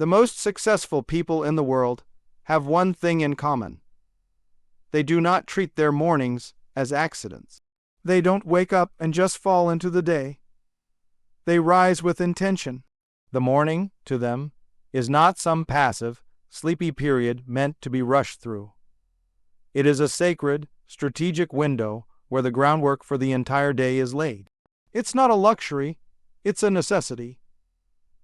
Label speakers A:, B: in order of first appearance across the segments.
A: The most successful people in the world have one thing in common. They do not treat their mornings as accidents. They don't wake up and just fall into the day. They rise with intention. The morning, to them, is not some passive, sleepy period meant to be rushed through. It is a sacred, strategic window where the groundwork for the entire day is laid. It's not a luxury, it's a necessity.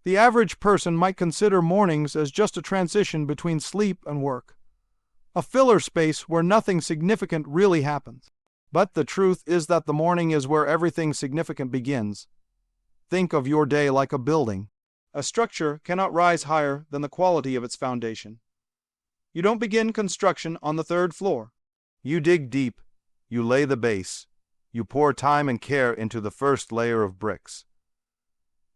A: The average person might consider mornings as just a transition between sleep and work, a filler space where nothing significant really happens. But the truth is that the morning is where everything significant begins. Think of your day like a building. A structure cannot rise higher than the quality of its foundation. You don't begin construction on the third floor. You dig deep, you lay the base, you pour time and care into the first layer of bricks.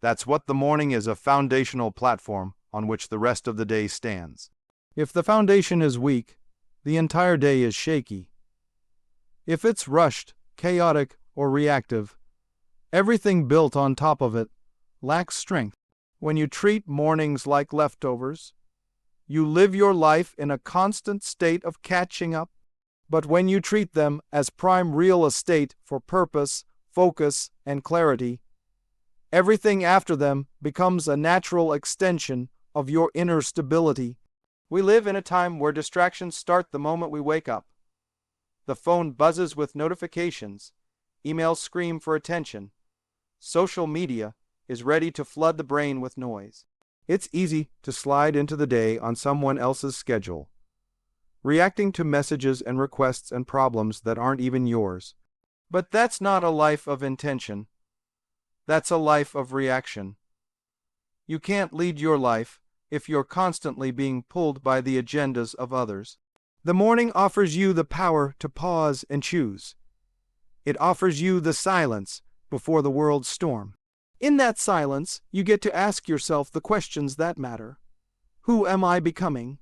A: That's what the morning is, a foundational platform on which the rest of the day stands. If the foundation is weak, the entire day is shaky. If it's rushed, chaotic, or reactive, everything built on top of it lacks strength. When you treat mornings like leftovers, you live your life in a constant state of catching up. But when you treat them as prime real estate for purpose, focus, and clarity, everything after them becomes a natural extension of your inner stability. We live in a time where distractions start the moment we wake up. The phone buzzes with notifications, emails scream for attention, social media is ready to flood the brain with noise. It's easy to slide into the day on someone else's schedule, reacting to messages and requests and problems that aren't even yours. But that's not a life of intention. That's a life of reaction. You can't lead your life if you're constantly being pulled by the agendas of others. The morning offers you the power to pause and choose. It offers you the silence before the world's storm. In that silence, you get to ask yourself the questions that matter. Who am I becoming?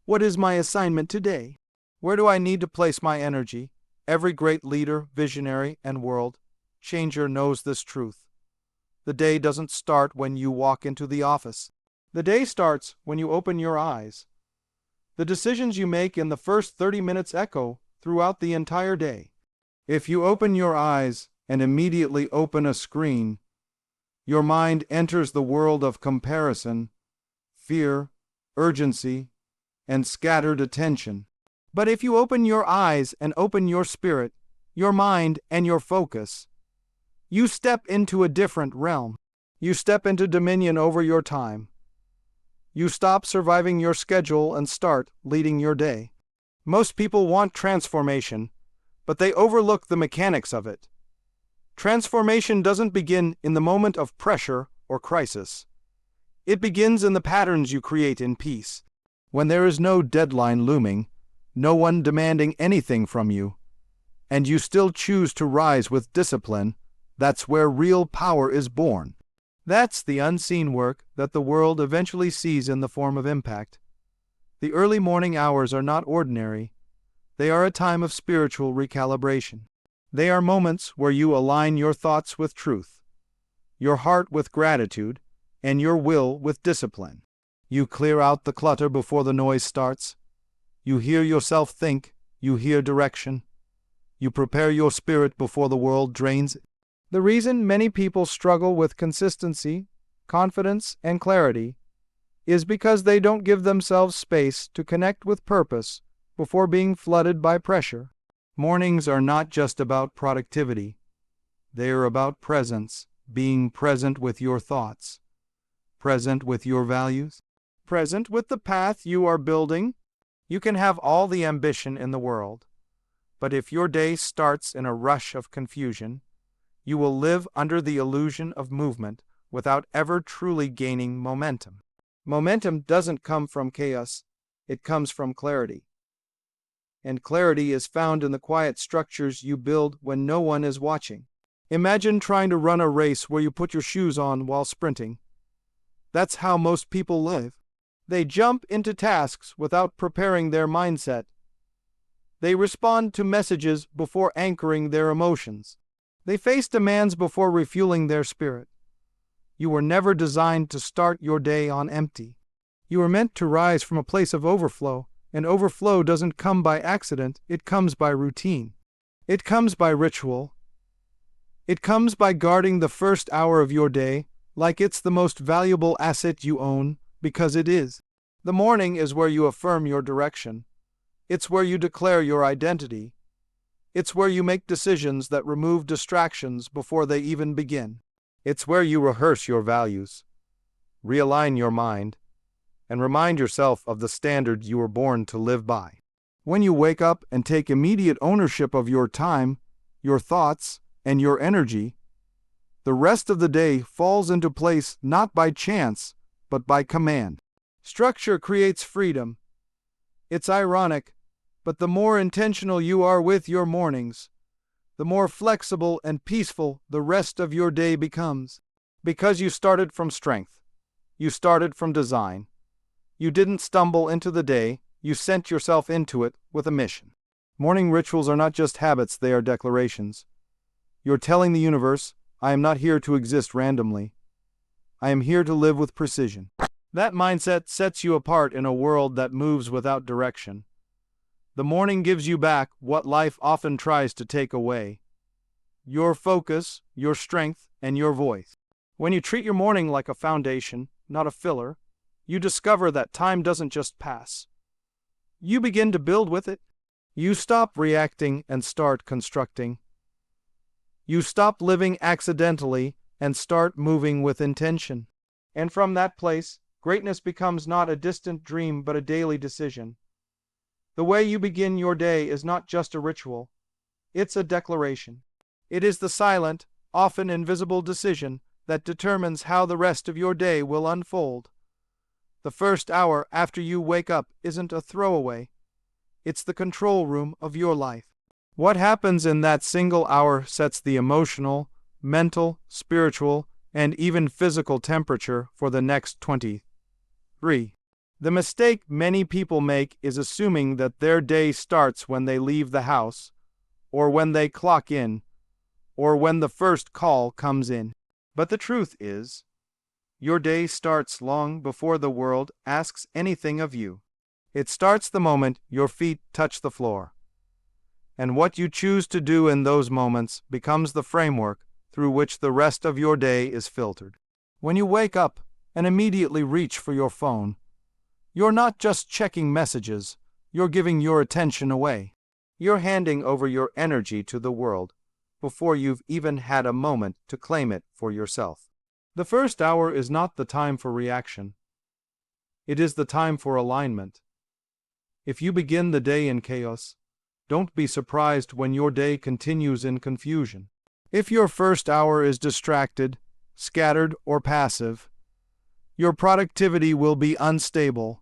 A: What is my assignment today? Where do I need to place my energy? Every great leader, visionary, and world changer knows this truth. The day doesn't start when you walk into the office. The day starts when you open your eyes. The decisions you make in the first 30 minutes echo throughout the entire day. If you open your eyes and immediately open a screen, your mind enters the world of comparison, fear, urgency, and scattered attention. But if you open your eyes and open your spirit, your mind, and your focus, you step into a different realm. You step into dominion over your time. You stop surviving your schedule and start leading your day. Most people want transformation, but they overlook the mechanics of it. Transformation doesn't begin in the moment of pressure or crisis. It begins in the patterns you create in peace. When there is no deadline looming, no one demanding anything from you, and you still choose to rise with discipline, that's where real power is born. That's the unseen work that the world eventually sees in the form of impact. The early morning hours are not ordinary. They are a time of spiritual recalibration. They are moments where you align your thoughts with truth, your heart with gratitude, and your will with discipline. You clear out the clutter before the noise starts. You hear yourself think. You hear direction. You prepare your spirit before the world drains it. The reason many people struggle with consistency, confidence, and clarity is because they don't give themselves space to connect with purpose before being flooded by pressure. Mornings are not just about productivity. They are about presence, being present with your thoughts, present with your values, present with the path you are building. You can have all the ambition in the world, but if your day starts in a rush of confusion, you will live under the illusion of movement without ever truly gaining momentum. Momentum doesn't come from chaos, it comes from clarity. And clarity is found in the quiet structures you build when no one is watching. Imagine trying to run a race where you put your shoes on while sprinting. That's how most people live. They jump into tasks without preparing their mindset. They respond to messages before anchoring their emotions. They face demands before refueling their spirit. You were never designed to start your day on empty. You are meant to rise from a place of overflow, and overflow doesn't come by accident, it comes by routine. It comes by ritual. It comes by guarding the first hour of your day like it's the most valuable asset you own, because it is. The morning is where you affirm your direction. It's where you declare your identity. It's where you make decisions that remove distractions before they even begin. It's where you rehearse your values, realign your mind, and remind yourself of the standard you were born to live by. When you wake up and take immediate ownership of your time, your thoughts, and your energy, the rest of the day falls into place not by chance, but by command. Structure creates freedom. It's ironic, but the more intentional you are with your mornings, the more flexible and peaceful the rest of your day becomes. Because you started from strength. You started from design. You didn't stumble into the day, you sent yourself into it with a mission. Morning rituals are not just habits, they are declarations. You're telling the universe, I am not here to exist randomly. I am here to live with precision. That mindset sets you apart in a world that moves without direction. The morning gives you back what life often tries to take away: your focus, your strength, and your voice. When you treat your morning like a foundation, not a filler, you discover that time doesn't just pass. You begin to build with it. You stop reacting and start constructing. You stop living accidentally and start moving with intention. And from that place, greatness becomes not a distant dream but a daily decision. The way you begin your day is not just a ritual. It's a declaration. It is the silent, often invisible decision that determines how the rest of your day will unfold. The first hour after you wake up isn't a throwaway. It's the control room of your life. What happens in that single hour sets the emotional, mental, spiritual, and even physical temperature for the next 23. The mistake many people make is assuming that their day starts when they leave the house, or when they clock in, or when the first call comes in. But the truth is, your day starts long before the world asks anything of you. It starts the moment your feet touch the floor. And what you choose to do in those moments becomes the framework through which the rest of your day is filtered. When you wake up and immediately reach for your phone, you're not just checking messages, you're giving your attention away. You're handing over your energy to the world before you've even had a moment to claim it for yourself. The first hour is not the time for reaction. It is the time for alignment. If you begin the day in chaos, don't be surprised when your day continues in confusion. If your first hour is distracted, scattered, or passive, your productivity will be unstable,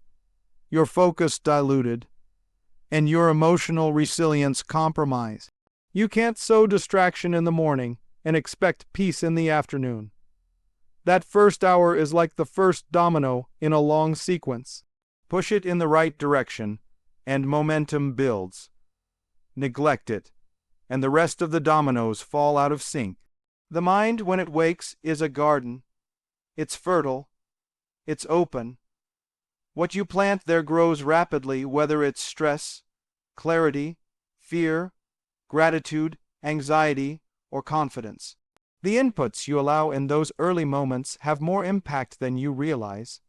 A: your focus diluted, and your emotional resilience compromised. You can't sow distraction in the morning and expect peace in the afternoon. That first hour is like the first domino in a long sequence. Push it in the right direction, and momentum builds. Neglect it, and the rest of the dominoes fall out of sync. The mind, when it wakes, is a garden. It's fertile. It's open. What you plant there grows rapidly, whether it's stress, clarity, fear, gratitude, anxiety, or confidence. The inputs you allow in those early moments have more impact than you realize.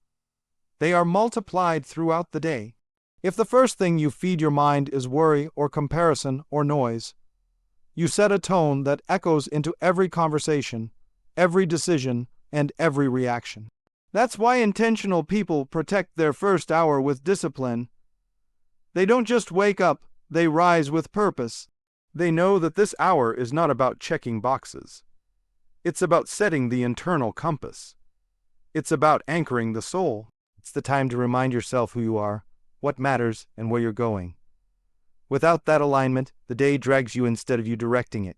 A: They are multiplied throughout the day. If the first thing you feed your mind is worry or comparison or noise, you set a tone that echoes into every conversation, every decision, and every reaction. That's why intentional people protect their first hour with discipline. They don't just wake up, they rise with purpose. They know that this hour is not about checking boxes. It's about setting the internal compass. It's about anchoring the soul. It's the time to remind yourself who you are, what matters, and where you're going. Without that alignment, the day drags you instead of you directing it.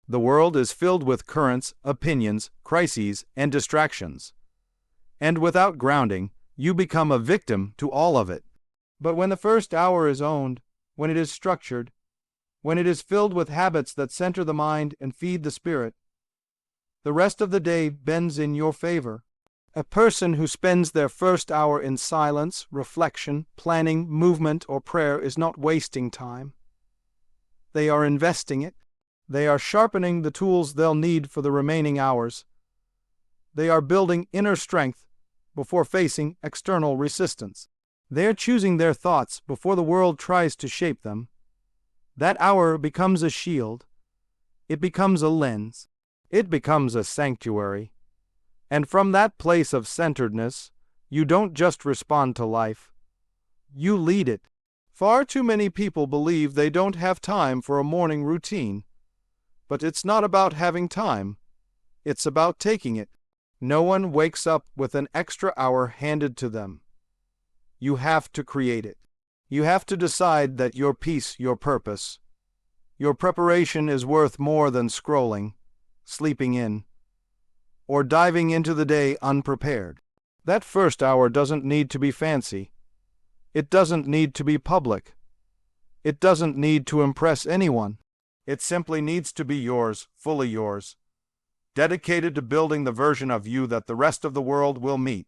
A: The world is filled with currents, opinions, crises, and distractions. And without grounding, you become a victim to all of it. But when the first hour is owned, when it is structured, when it is filled with habits that center the mind and feed the spirit, the rest of the day bends in your favor. A person who spends their first hour in silence, reflection, planning, movement, or prayer is not wasting time. They are investing it. They are sharpening the tools they'll need for the remaining hours. They are building inner strength before facing external resistance. They're choosing their thoughts before the world tries to shape them. That hour becomes a shield. It becomes a lens. It becomes a sanctuary. And from that place of centeredness, you don't just respond to life. You lead it. Far too many people believe they don't have time for a morning routine. But it's not about having time. It's about taking it. No one wakes up with an extra hour handed to them. You have to create it. You have to decide that your peace, your purpose, your preparation is worth more than scrolling, sleeping in, or diving into the day unprepared. That first hour doesn't need to be fancy. It doesn't need to be public. It doesn't need to impress anyone. It simply needs to be yours, fully yours, dedicated to building the version of you that the rest of the world will meet.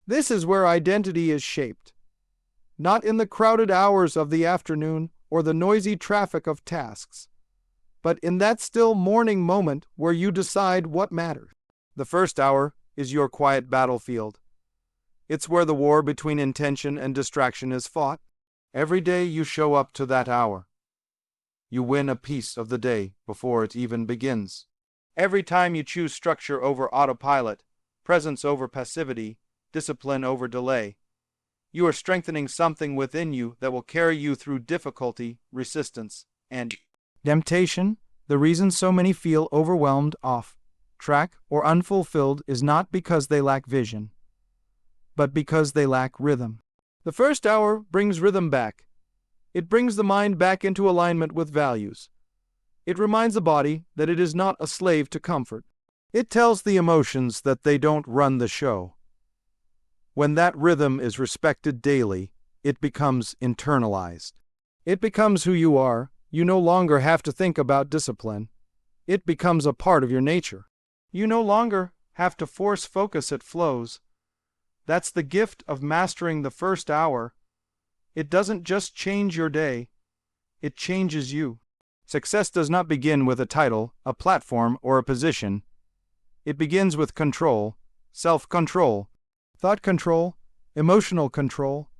A: This is where identity is shaped. Not in the crowded hours of the afternoon or the noisy traffic of tasks, but in that still morning moment where you decide what matters. The first hour is your quiet battlefield. It's where the war between intention and distraction is fought. Every day you show up to that hour. You win a piece of the day before it even begins. Every time you choose structure over autopilot, presence over passivity, discipline over delay, you are strengthening something within you that will carry you through difficulty, resistance, and temptation. The reason so many feel overwhelmed, off track, or unfulfilled is not because they lack vision, but because they lack rhythm. The first hour brings rhythm back. It brings the mind back into alignment with values. It reminds the body that it is not a slave to comfort. It tells the emotions that they don't run the show. When that rhythm is respected daily, it becomes internalized. It becomes who you are. You no longer have to think about discipline. It becomes a part of your nature. You no longer have to force focus, it flows. That's the gift of mastering the first hour. It doesn't just change your day, it changes you. Success does not begin with a title, a platform, or a position. It begins with control, self-control, thought control, emotional control,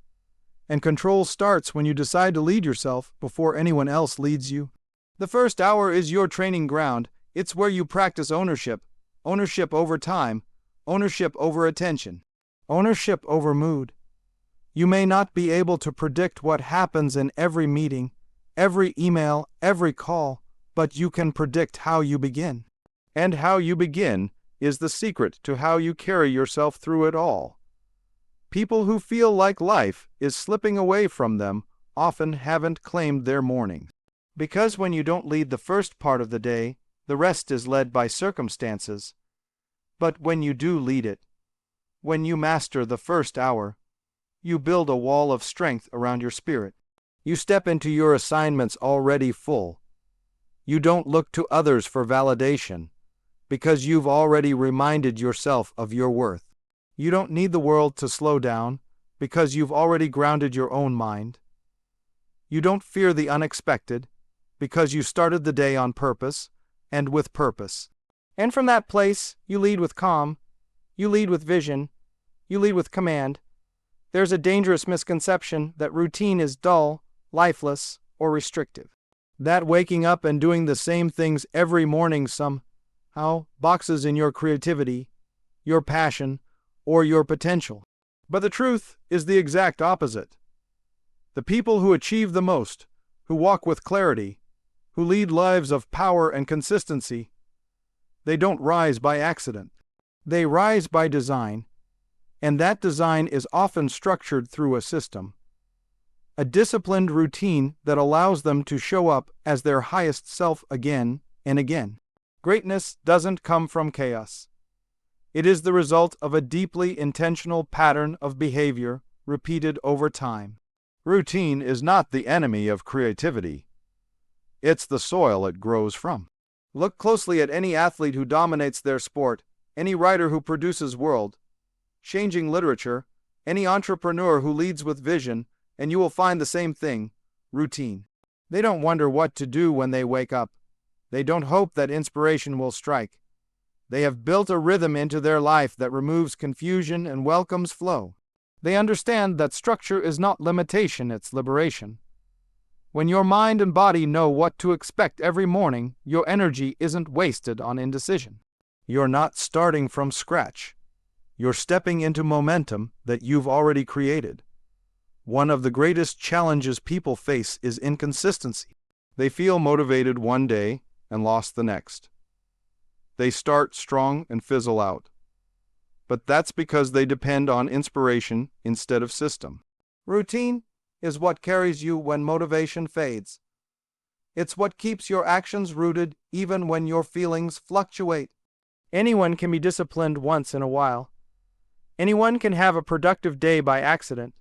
A: and control starts when you decide to lead yourself before anyone else leads you. The first hour is your training ground. It's where you practice ownership, ownership over time, ownership over attention, ownership over mood. You may not be able to predict what happens in every meeting, every email, every call, but you can predict how you begin. And how you begin is the secret to how you carry yourself through it all. People who feel like life is slipping away from them often haven't claimed their morning. Because when you don't lead the first part of the day, the rest is led by circumstances. But when you do lead it, when you master the first hour, you build a wall of strength around your spirit. You step into your assignments already full. You don't look to others for validation, because you've already reminded yourself of your worth. You don't need the world to slow down, because you've already grounded your own mind. You don't fear the unexpected, because you started the day on purpose and with purpose. And from that place, you lead with calm, you lead with vision, you lead with command. There's a dangerous misconception that routine is dull, lifeless, or restrictive. That waking up and doing the same things every morning somehow boxes in your creativity, your passion, or your potential. But the truth is the exact opposite. The people who achieve the most, who walk with clarity, who lead lives of power and consistency, they don't rise by accident. They rise by design, and that design is often structured through a system. A disciplined routine that allows them to show up as their highest self again and again. Greatness doesn't come from chaos. It is the result of a deeply intentional pattern of behavior repeated over time. Routine is not the enemy of creativity. It's the soil it grows from. Look closely at any athlete who dominates their sport, any writer who produces world, changing literature, any entrepreneur who leads with vision, and you will find the same thing: routine. They don't wonder what to do when they wake up. They don't hope that inspiration will strike. They have built a rhythm into their life that removes confusion and welcomes flow. They understand that structure is not limitation, it's liberation. When your mind and body know what to expect every morning, your energy isn't wasted on indecision. You're not starting from scratch. You're stepping into momentum that you've already created. One of the greatest challenges people face is inconsistency. They feel motivated one day and lost the next. They start strong and fizzle out. But that's because they depend on inspiration instead of system. Routine is what carries you when motivation fades. It's what keeps your actions rooted even when your feelings fluctuate. Anyone can be disciplined once in a while. Anyone can have a productive day by accident.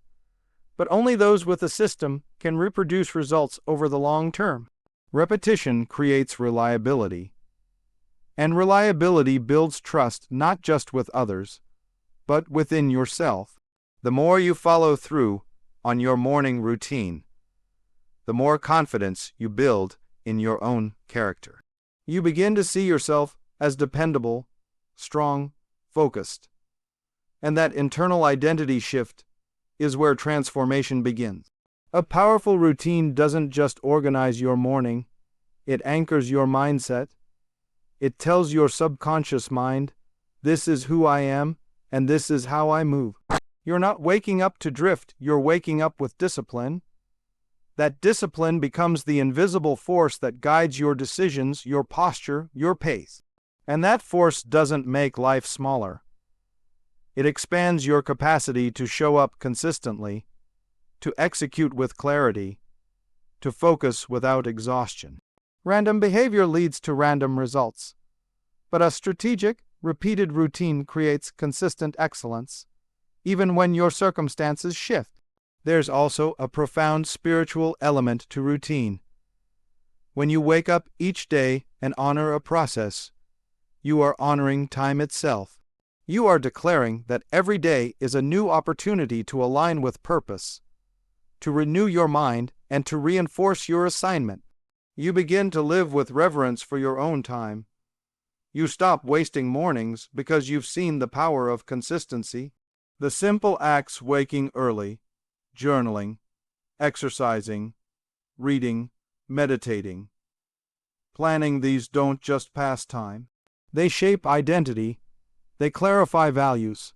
A: But only those with a system can reproduce results over the long term. Repetition creates reliability. And reliability builds trust not just with others, but within yourself. The more you follow through on your morning routine, the more confidence you build in your own character. You begin to see yourself as dependable, strong, focused. And that internal identity shift is where transformation begins. A powerful routine doesn't just organize your morning, it anchors your mindset. It tells your subconscious mind, this is who I am, and this is how I move. You're not waking up to drift, you're waking up with discipline. That discipline becomes the invisible force that guides your decisions, your posture, your pace. And that force doesn't make life smaller. It expands your capacity to show up consistently, to execute with clarity, to focus without exhaustion. Random behavior leads to random results. But a strategic, repeated routine creates consistent excellence, even when your circumstances shift. There's also a profound spiritual element to routine. When you wake up each day and honor a process, you are honoring time itself. You are declaring that every day is a new opportunity to align with purpose, to renew your mind, and to reinforce your assignment. You begin to live with reverence for your own time. You stop wasting mornings because you've seen the power of consistency. The simple acts: waking early, journaling, exercising, reading, meditating, planning, these don't just pass time. They shape identity. They clarify values.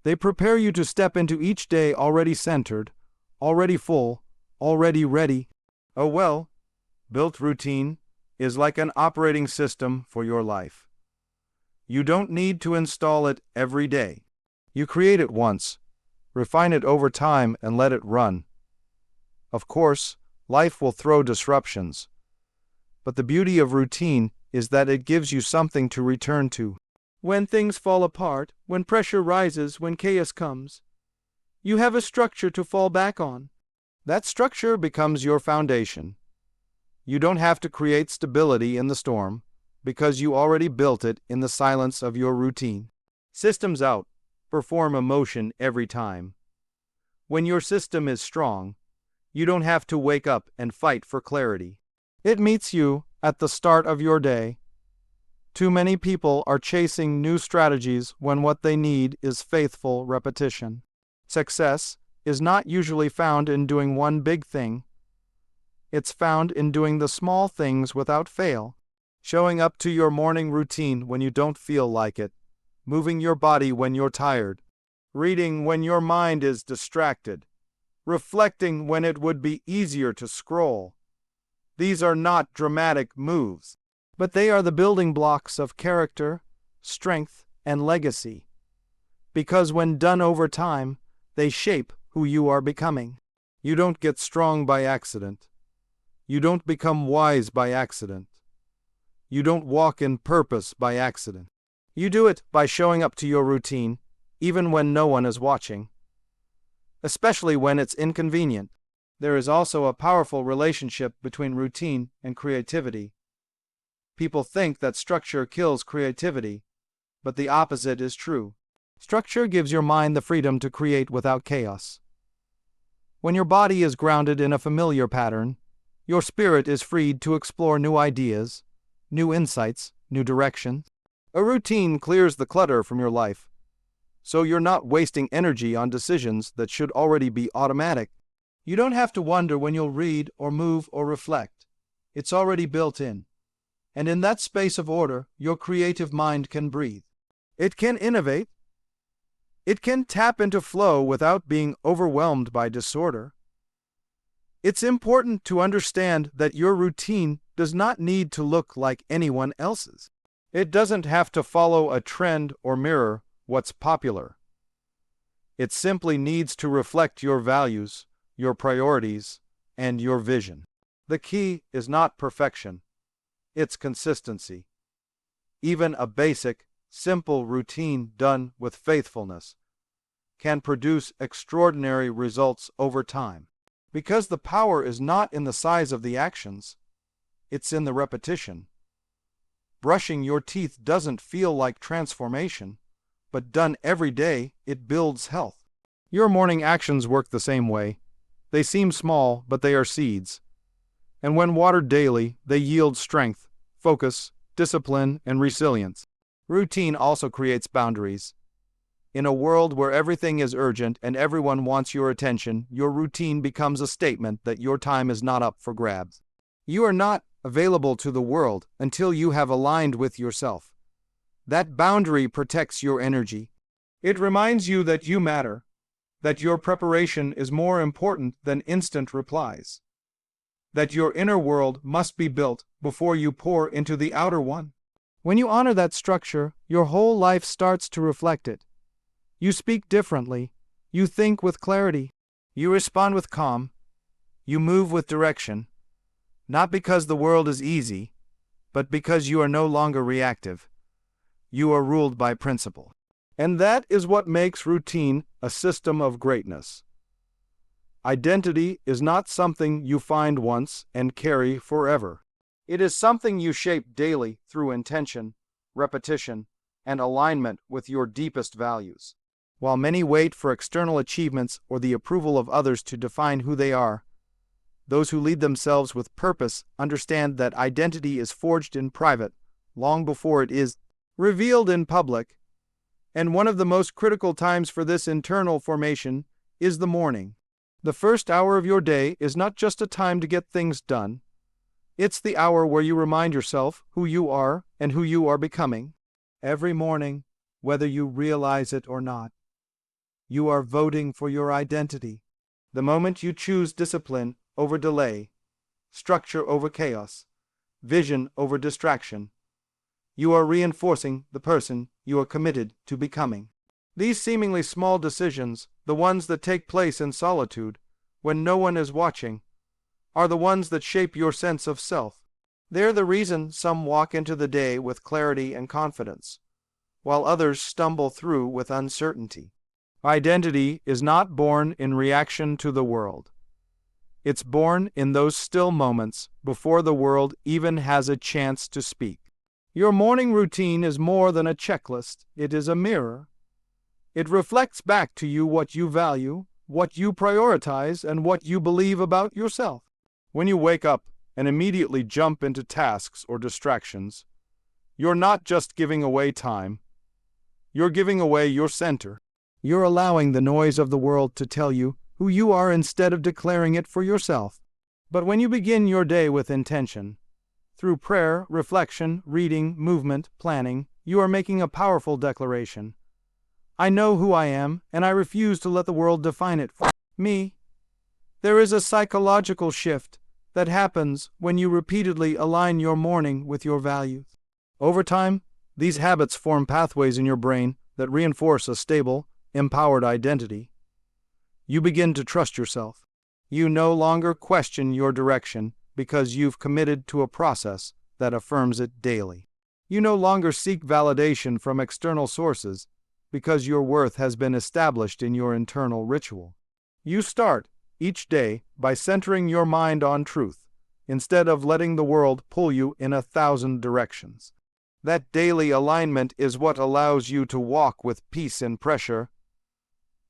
A: They prepare you to step into each day already centered, already full, already ready. A well-built routine is like an operating system for your life. You don't need to install it every day. You create it once, refine it over time, and let it run. Of course, life will throw disruptions, but the beauty of routine is that it gives you something to return to. When things fall apart, when pressure rises, when chaos comes, you have a structure to fall back on. That structure becomes your foundation. You don't have to create stability in the storm, because you already built it in the silence of your routine. Systems out, perform emotion every time. When your system is strong, you don't have to wake up and fight for clarity. It meets you at the start of your day. Too many people are chasing new strategies when what they need is faithful repetition. Success is not usually found in doing one big thing. It's found in doing the small things without fail. Showing up to your morning routine when you don't feel like it. Moving your body when you're tired. Reading when your mind is distracted. Reflecting when it would be easier to scroll. These are not dramatic moves, but they are the building blocks of character, strength, and legacy. Because when done over time, they shape who you are becoming. You don't get strong by accident. You don't become wise by accident. You don't walk in purpose by accident. You do it by showing up to your routine, even when no one is watching. Especially when it's inconvenient. There is also a powerful relationship between routine and creativity. People think that structure kills creativity, but the opposite is true. Structure gives your mind the freedom to create without chaos. When your body is grounded in a familiar pattern, your spirit is freed to explore new ideas, new insights, new directions. A routine clears the clutter from your life, so you're not wasting energy on decisions that should already be automatic. You don't have to wonder when you'll read or move or reflect. It's already built in. And in that space of order, your creative mind can breathe. It can innovate. It can tap into flow without being overwhelmed by disorder. It's important to understand that your routine does not need to look like anyone else's. It doesn't have to follow a trend or mirror what's popular. It simply needs to reflect your values, your priorities, and your vision. The key is not perfection. It's consistency. Even a basic, simple routine done with faithfulness can produce extraordinary results over time. Because the power is not in the size of the actions, it's in the repetition. Brushing your teeth doesn't feel like transformation, but done every day, it builds health. Your morning actions work the same way. They seem small, but they are seeds. And when watered daily, they yield strength, focus, discipline, and resilience. Routine also creates boundaries. In a world where everything is urgent and everyone wants your attention, your routine becomes a statement that your time is not up for grabs. You are not available to the world until you have aligned with yourself. That boundary protects your energy. It reminds you that you matter, that your preparation is more important than instant replies, that your inner world must be built before you pour into the outer one. When you honor that structure, your whole life starts to reflect it. You speak differently. You think with clarity. You respond with calm. You move with direction. Not because the world is easy, but because you are no longer reactive. You are ruled by principle. And that is what makes routine a system of greatness. Identity is not something you find once and carry forever. It is something you shape daily through intention, repetition, and alignment with your deepest values. While many wait for external achievements or the approval of others to define who they are, those who lead themselves with purpose understand that identity is forged in private long before it is revealed in public, and one of the most critical times for this internal formation is the morning. The first hour of your day is not just a time to get things done. It's the hour where you remind yourself who you are and who you are becoming. Every morning, whether you realize it or not, you are voting for your identity. The moment you choose discipline over delay, structure over chaos, vision over distraction, you are reinforcing the person you are committed to becoming. These seemingly small decisions, the ones that take place in solitude, when no one is watching, are the ones that shape your sense of self. They're the reason some walk into the day with clarity and confidence, while others stumble through with uncertainty. Identity is not born in reaction to the world. It's born in those still moments before the world even has a chance to speak. Your morning routine is more than a checklist. It is a mirror. It reflects back to you what you value, what you prioritize, and what you believe about yourself. When you wake up and immediately jump into tasks or distractions, you're not just giving away time. You're giving away your center. You're allowing the noise of the world to tell you who you are instead of declaring it for yourself. But when you begin your day with intention, through prayer, reflection, reading, movement, planning, you are making a powerful declaration. I know who I am, and I refuse to let the world define it for me. There is a psychological shift that happens when you repeatedly align your morning with your values. Over time, these habits form pathways in your brain that reinforce a stable, empowered identity. You begin to trust yourself. You no longer question your direction because you've committed to a process that affirms it daily. You no longer seek validation from external sources because your worth has been established in your internal ritual. You start each day by centering your mind on truth, instead of letting the world pull you in 1,000 directions. That daily alignment is what allows you to walk with peace in pressure,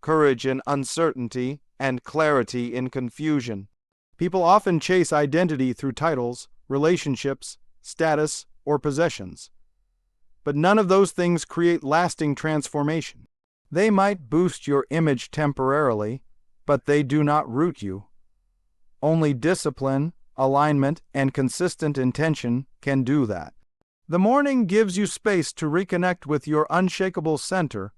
A: courage in uncertainty, and clarity in confusion. People often chase identity through titles, relationships, status, or possessions. But none of those things create lasting transformation. They might boost your image temporarily, but they do not root you. Only discipline, alignment, and consistent intention can do that. The morning gives you space to reconnect with your unshakable center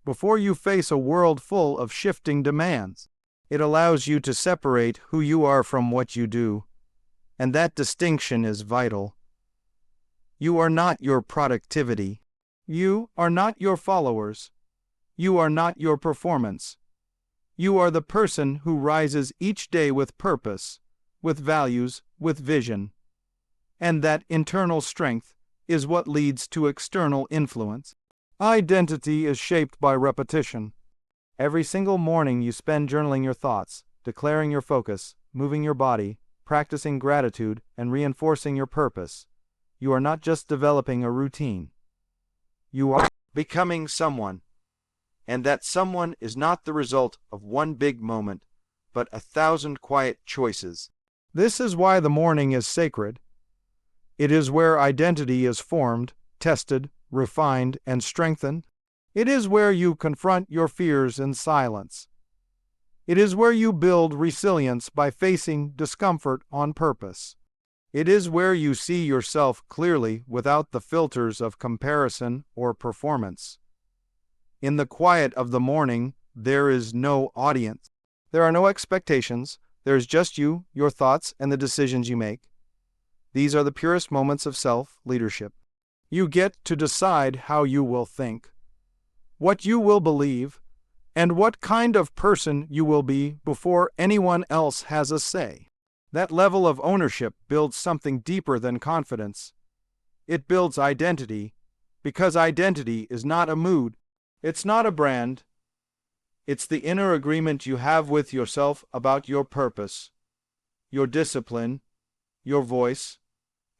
A: before you face a world full of shifting demands. It allows you to separate who you are from what you do, and that distinction is vital. You are not your productivity. You are not your followers. You are not your performance. You are the person who rises each day with purpose, with values, with vision. And that internal strength is what leads to external influence. Identity is shaped by repetition. Every single morning you spend journaling your thoughts, declaring your focus, moving your body, practicing gratitude, and reinforcing your purpose. You are not just developing a routine. You are becoming someone. And that someone is not the result of one big moment, but 1,000 quiet choices. This is why the morning is sacred. It is where identity is formed, tested, refined, and strengthened. It is where you confront your fears in silence. It is where you build resilience by facing discomfort on purpose. It is where you see yourself clearly without the filters of comparison or performance. In the quiet of the morning, there is no audience. There are no expectations. There is just you, your thoughts, and the decisions you make. These are the purest moments of self-leadership. You get to decide how you will think, what you will believe, and what kind of person you will be before anyone else has a say. That level of ownership builds something deeper than confidence. It builds identity, because identity is not a mood. It's not a brand. It's the inner agreement you have with yourself about your purpose, your discipline, your voice,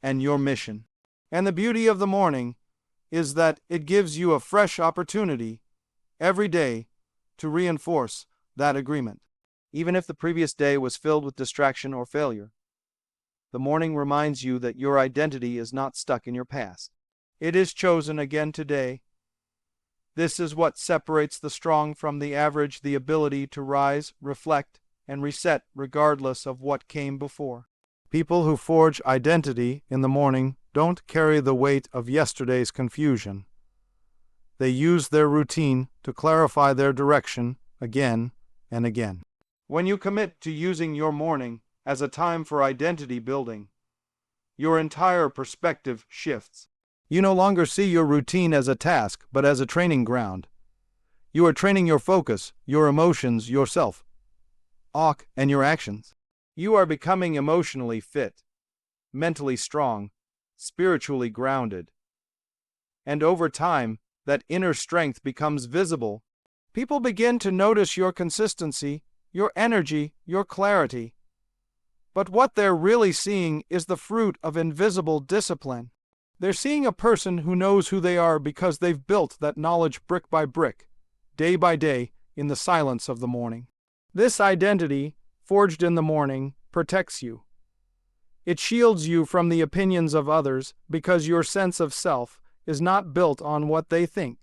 A: and your mission. And the beauty of the morning is that it gives you a fresh opportunity every day to reinforce that agreement. Even if the previous day was filled with distraction or failure, the morning reminds you that your identity is not stuck in your past. It is chosen again today. This is what separates the strong from the average, the ability to rise, reflect, and reset regardless of what came before. People who forge identity in the morning don't carry the weight of yesterday's confusion. They use their routine to clarify their direction again and again. When you commit to using your morning as a time for identity building, your entire perspective shifts. You no longer see your routine as a task, but as a training ground. You are training your focus, your emotions, yourself, and your actions. You are becoming emotionally fit, mentally strong, spiritually grounded. And over time, that inner strength becomes visible. People begin to notice your consistency, your energy, your clarity. But what they're really seeing is the fruit of invisible discipline. They're seeing a person who knows who they are because they've built that knowledge brick by brick, day by day, in the silence of the morning. This identity, forged in the morning, protects you. It shields you from the opinions of others because your sense of self is not built on what they think.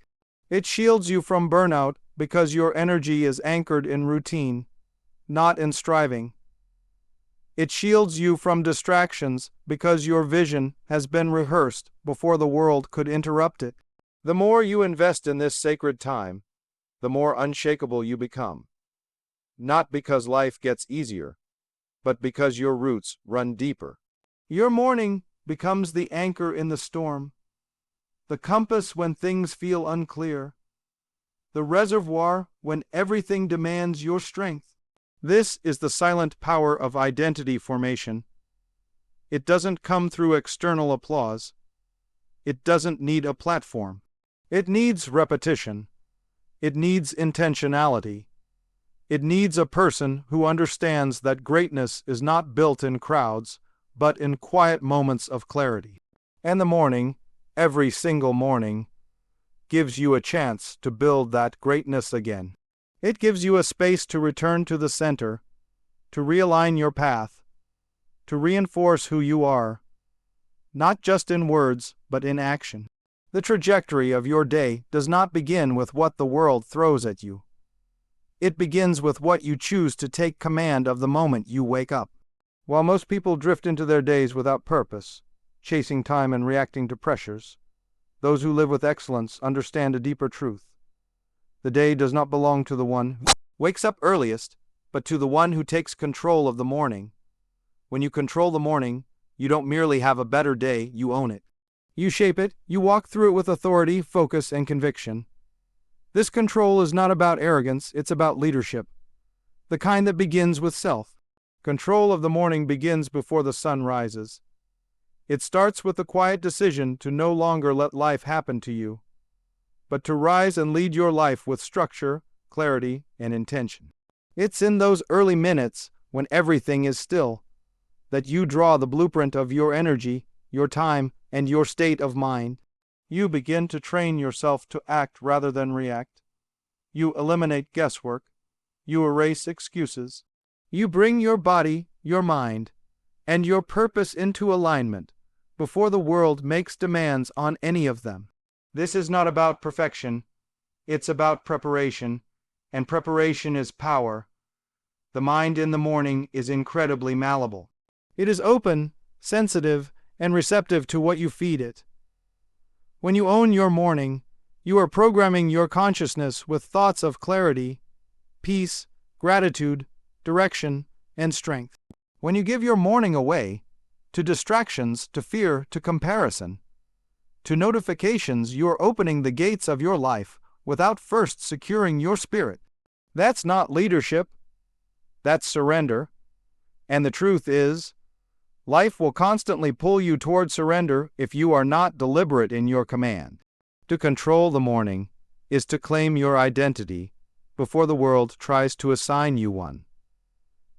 A: It shields you from burnout because your energy is anchored in routine, not in striving. It shields you from distractions because your vision has been rehearsed before the world could interrupt it. The more you invest in this sacred time, the more unshakable you become. Not because life gets easier, but because your roots run deeper. Your morning becomes the anchor in the storm, the compass when things feel unclear, the reservoir when everything demands your strength. This is the silent power of identity formation. It doesn't come through external applause. It doesn't need a platform. It needs repetition. It needs intentionality. It needs a person who understands that greatness is not built in crowds, but in quiet moments of clarity. And the morning every single morning gives you a chance to build that greatness again. It gives you a space to return to the center, to realign your path, to reinforce who you are, not just in words, but in action. The trajectory of your day does not begin with what the world throws at you. It begins with what you choose to take command of the moment you wake up. While most people drift into their days without purpose, chasing time and reacting to pressures, those who live with excellence understand a deeper truth. The day does not belong to the one who wakes up earliest, but to the one who takes control of the morning. When you control the morning, you don't merely have a better day, you own it. You shape it, you walk through it with authority, focus, and conviction. This control is not about arrogance, it's about leadership, the kind that begins with self. Control of the morning begins before the sun rises. It starts with the quiet decision to no longer let life happen to you, but to rise and lead your life with structure, clarity, and intention. It's in those early minutes, when everything is still, that you draw the blueprint of your energy, your time, and your state of mind. You begin to train yourself to act rather than react. You eliminate guesswork. You erase excuses. You bring your body, your mind, and your purpose into alignment before the world makes demands on any of them. This is not about perfection. It's about preparation, and preparation is power. The mind in the morning is incredibly malleable. It is open, sensitive, and receptive to what you feed it. When you own your morning, you are programming your consciousness with thoughts of clarity, peace, gratitude, direction, and strength. When you give your morning away to distractions, to fear, to comparison, to notifications, you are opening the gates of your life without first securing your spirit. That's not leadership. That's surrender. And the truth is, life will constantly pull you toward surrender if you are not deliberate in your command. To control the morning is to claim your identity before the world tries to assign you one.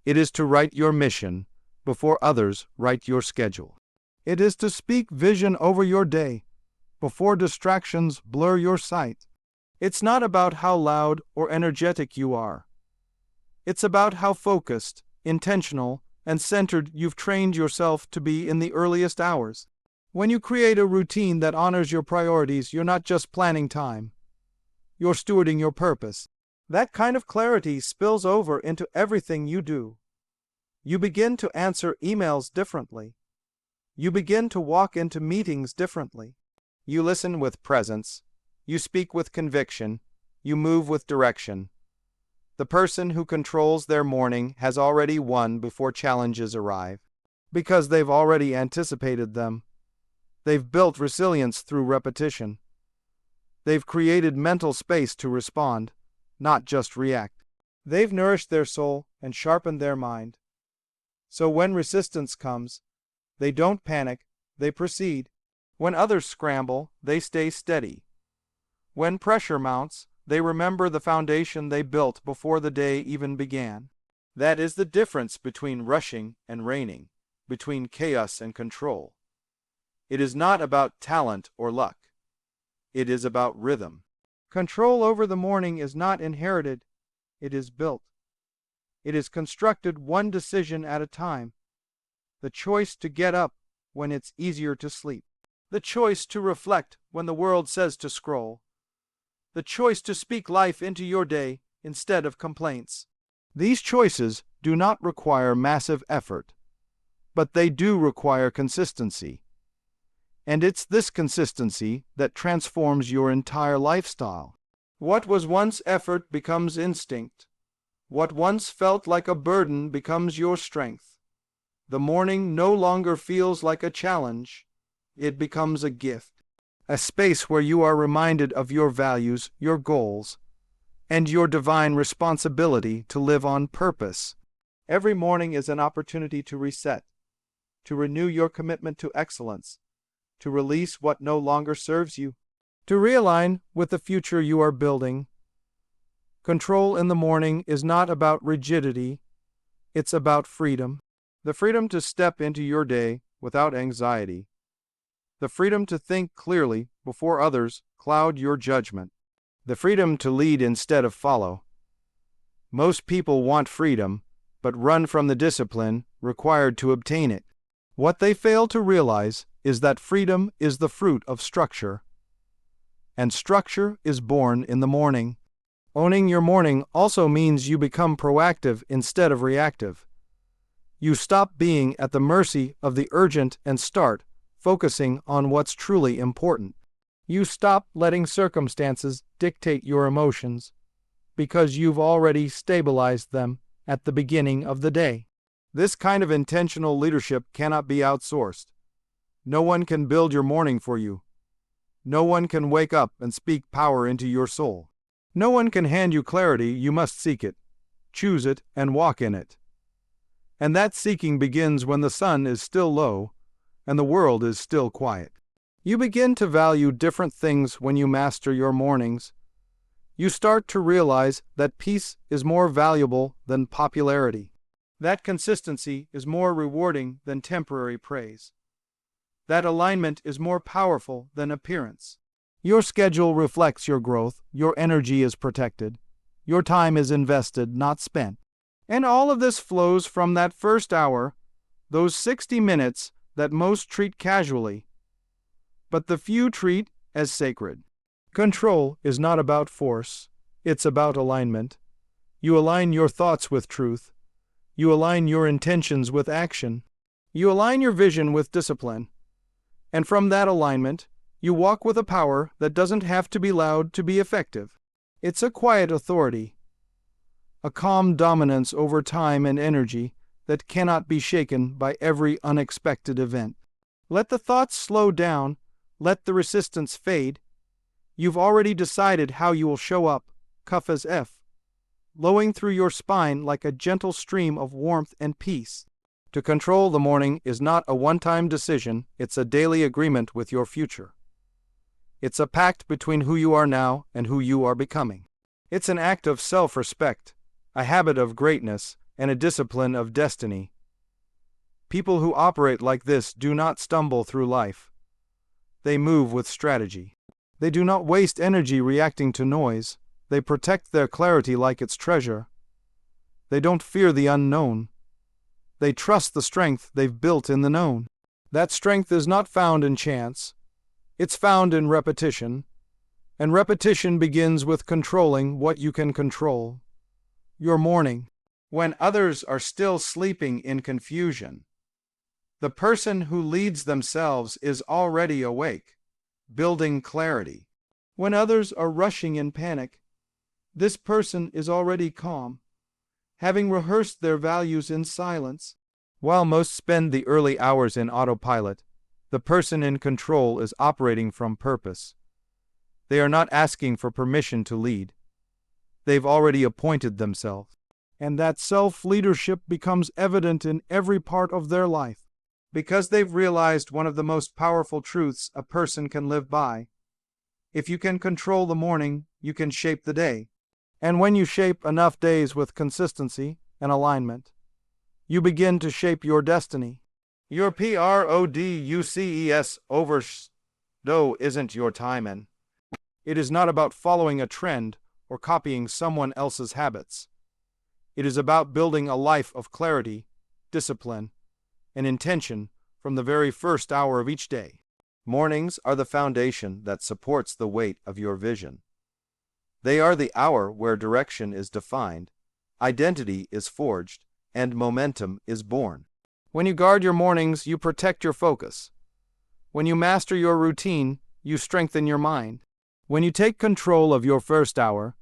A: It is to write your mission before others write your schedule. It is to speak vision over your day before distractions blur your sight. It's not about how loud or energetic you are. It's about how focused, intentional, and centered you've trained yourself to be in the earliest hours. When you create a routine that honors your priorities, you're not just planning time. You're stewarding your purpose. That kind of clarity spills over into everything you do. You begin to answer emails differently. You begin to walk into meetings differently. You listen with presence. You speak with conviction. You move with direction. The person who controls their morning has already won before challenges arrive, because they've already anticipated them. They've built resilience through repetition. They've created mental space to respond, not just react. They've nourished their soul and sharpened their mind. So when resistance comes, they don't panic, they proceed. When others scramble, they stay steady. When pressure mounts, they remember the foundation they built before the day even began. That is the difference between rushing and reigning, between chaos and control. It is not about talent or luck. It is about rhythm. Control over the morning is not inherited, it is built. It is constructed one decision at a time. The choice to get up when it's easier to sleep. The choice to reflect when the world says to scroll. The choice to speak life into your day instead of complaints. These choices do not require massive effort, but they do require consistency. And it's this consistency that transforms your entire lifestyle. What was once effort becomes instinct. What once felt like a burden becomes your strength. The morning no longer feels like a challenge. It becomes a gift. A space where you are reminded of your values, your goals, and your divine responsibility to live on purpose. Every morning is an opportunity to reset, to renew your commitment to excellence, to release what no longer serves you, to realign with the future you are building. Control in the morning is not about rigidity, it's about freedom. The freedom to step into your day without anxiety. the freedom to think clearly before others cloud your judgment, the freedom to lead instead of follow. Most people want freedom, but run from the discipline required to obtain it. What they fail to realize is that freedom is the fruit of structure, and structure is born in the morning. Owning your morning also means you become proactive instead of reactive. You stop being at the mercy of the urgent and start focusing on what's truly important. You stop letting circumstances dictate your emotions because you've already stabilized them at the beginning of the day. This kind of intentional leadership cannot be outsourced. No one can build your morning for you. No one can wake up and speak power into your soul. No one can hand you clarity. You must seek it, choose it, and walk in it. And that seeking begins when the sun is still low and the world is still quiet. You begin to value different things when you master your mornings. You start to realize that peace is more valuable than popularity. That consistency is more rewarding than temporary praise. That alignment is more powerful than appearance. Your schedule reflects your growth, your energy is protected, your time is invested, not spent. And all of this flows from that first hour, those 60 minutes that most treat casually, but the few treat as sacred. Control is not about force, it's about alignment. You align your thoughts with truth. You align your intentions with action. You align your vision with discipline. And from that alignment, you walk with a power that doesn't have to be loud to be effective. It's a quiet authority, a calm dominance over time and energy that cannot be shaken by every unexpected event. Let the thoughts slow down, let the resistance fade. You've already decided how you will show up, cuff as F, flowing through your spine like a gentle stream of warmth and peace. To control the morning is not a one-time decision, it's a daily agreement with your future. It's a pact between who you are now and who you are becoming. It's an act of self-respect, a habit of greatness, and a discipline of destiny. People who operate like this do not stumble through life. They move with strategy. They do not waste energy reacting to noise. They protect their clarity like its treasure. They don't fear the unknown. They trust the strength they've built in the known. That strength is not found in chance. It's found in repetition. And repetition begins with controlling what you can control. Your morning. When others are still sleeping in confusion, the person who leads themselves is already awake, building clarity. When others are rushing in panic, this person is already calm, having rehearsed their values in silence. While most spend the early hours in autopilot, the person in control is operating from purpose. They are not asking for permission to lead. They've already appointed themselves. And that self-leadership becomes evident in every part of their life, because they've realized one of the most powerful truths a person can live by. If you can control the morning, you can shape the day. And when you shape enough days with consistency and alignment, you begin to shape your destiny. Your PRODUCES overshow isn't your timing. It is not about following a trend or copying someone else's habits. It is about building a life of clarity, discipline, and intention from the very first hour of each day. Mornings are the foundation that supports the weight of your vision. They are the hour where direction is defined, identity is forged, and momentum is born. When you guard your mornings, you protect your focus. When you master your routine, you strengthen your mind. When you take control of your first hour,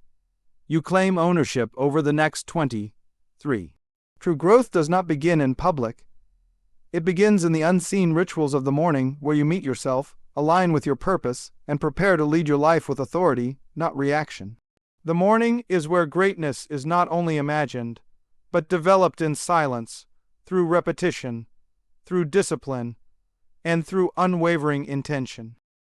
A: you claim ownership over the next 23. True growth does not begin in public. It begins in the unseen rituals of the morning where you meet yourself, align with your purpose, and prepare to lead your life with authority, not reaction. The morning is where greatness is not only imagined, but developed in silence, through repetition, through discipline, and through unwavering intention.